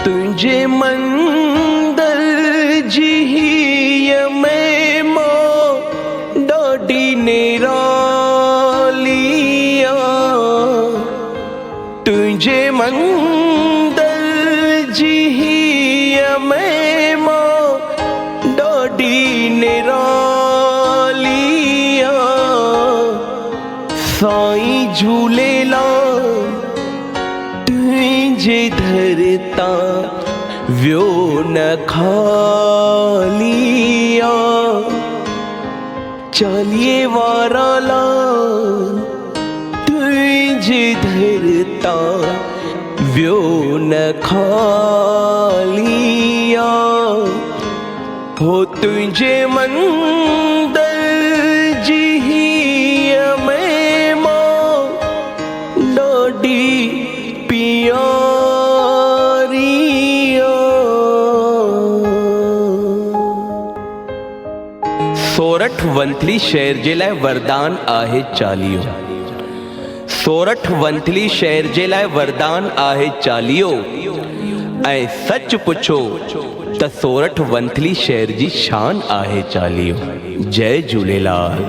तुंहिंजे मंदर जी हीअ महिमा ॾाढी निराली आहे। तुंहिंजे मंदर जी हीअ महिमा ॾाढी निराली आहे। साईं झूलेलाल तुंहिंजे दर तां वियो न खाली आहे। चालीहे वारा लाल तुंहिंजे दर तां वियो न खाली आहे। हो तुंहिंजे मंदर जी हीअ महिमा ॾाढी प्यारी आहे। सोरठ वंथली शहर जे लाइ वरदान आहे चालीहो। सोरठ वंथली शहर जे लाइ वरदान आहे चालीहो। ऐं सच पुछो त सोरठ वंथली शहर जी शान आहे चालीहो। जय झूलेलाल।